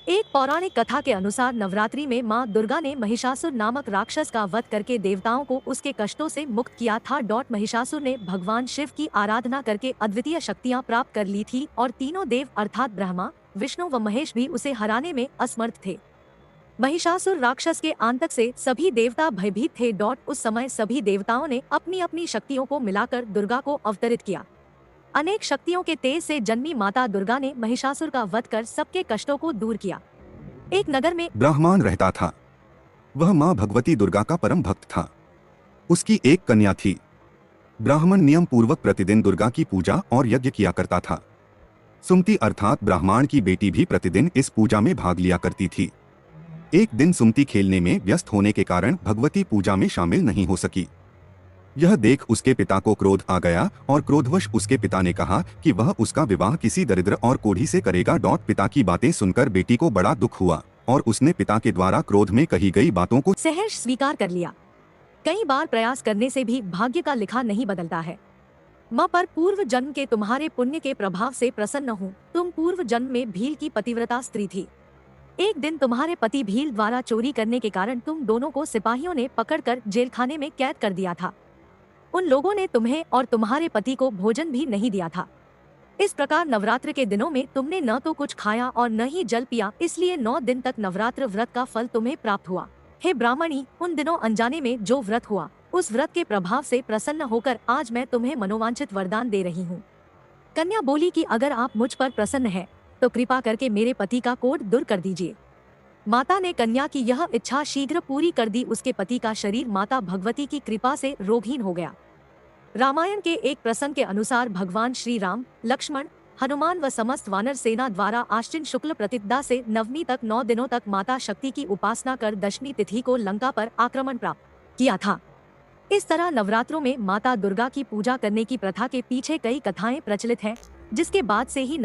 एक पौराणिक कथा के अनुसार नवरात्रि में मां दुर्गा ने महिषासुर नामक राक्षस का वध करके देवताओं को उसके कष्टों से मुक्त किया था। महिषासुर ने भगवान शिव की आराधना करके अद्वितीय शक्तियां प्राप्त कर ली थी और तीनों देव अर्थात ब्रह्मा, विष्णु व महेश भी उसे हराने में असमर्थ थे। महिषासुर राक्षस के आतंक से सभी देवता भयभीत थे। उस समय सभी देवताओं ने अपनी अपनी शक्तियों को मिलाकर दुर्गा को अवतरित किया। अनेक शक्तियों के तेज से जन्मी माता दुर्गा ने महिषासुर का वध कर सबके कष्टों को दूर किया। एक नगर में ब्राह्मण रहता था। वह मां भगवती दुर्गा का परम भक्त था। उसकी एक कन्या थी। ब्राह्मण नियम पूर्वक प्रतिदिन दुर्गा की पूजा और यज्ञ किया करता था। सुमति अर्थात ब्राह्मण की बेटी भी प्रतिदिन इस पूजा में भाग लिया करती थी। एक दिन सुमति खेलने में व्यस्त होने के कारण भगवती पूजा में शामिल नहीं हो सकी। यह देख उसके पिता को क्रोध आ गया और क्रोधवश उसके पिता ने कहा कि वह उसका विवाह किसी दरिद्र और कोढ़ी से करेगा। पिता की बातें सुनकर बेटी को बड़ा दुख हुआ और उसने पिता के द्वारा क्रोध में कही गई बातों को सहर्ष स्वीकार कर लिया। कई बार प्रयास करने से भी भाग्य का लिखा नहीं बदलता है। मां पर पूर्व जन्म के तुम्हारे पुण्य के प्रभाव से प्रसन्न हूँ। तुम पूर्व जन्म में भील की पतिव्रता स्त्री थी। एक दिन तुम्हारे पति भील द्वारा चोरी करने के कारण तुम दोनों को सिपाहियों ने पकड़कर जेलखाने में कैद कर दिया था। उन लोगों ने तुम्हें और तुम्हारे पति को भोजन भी नहीं दिया था। इस प्रकार नवरात्र के दिनों में तुमने न तो कुछ खाया और न ही जल पिया, इसलिए 9 दिन तक नवरात्र व्रत का फल तुम्हें प्राप्त हुआ। हे ब्राह्मणी, उन दिनों अनजाने में जो व्रत हुआ उस व्रत के प्रभाव से प्रसन्न होकर आज मैं तुम्हें मनोवांछित वरदान दे रही हूँ। कन्या बोली कि अगर आप मुझ पर प्रसन्न हैं, तो कृपा करके मेरे पति का कोढ़ दूर कर दीजिए। माता ने कन्या की यह इच्छा शीघ्र पूरी कर दी। उसके पति का शरीर माता भगवती की कृपा से रोगहीन हो गया। रामायण के एक प्रसंग के अनुसार भगवान श्री राम, लक्ष्मण, हनुमान व समस्त वानर सेना द्वारा आश्विन शुक्ल प्रतिपदा से नवमी तक 9 दिनों तक माता शक्ति की उपासना कर दशमी तिथि को लंका पर आक्रमण प्राप्त किया था। इस तरह नवरात्रों में माता दुर्गा की पूजा करने की प्रथा के पीछे कई कथाएं प्रचलित हैं, जिसके बाद से ही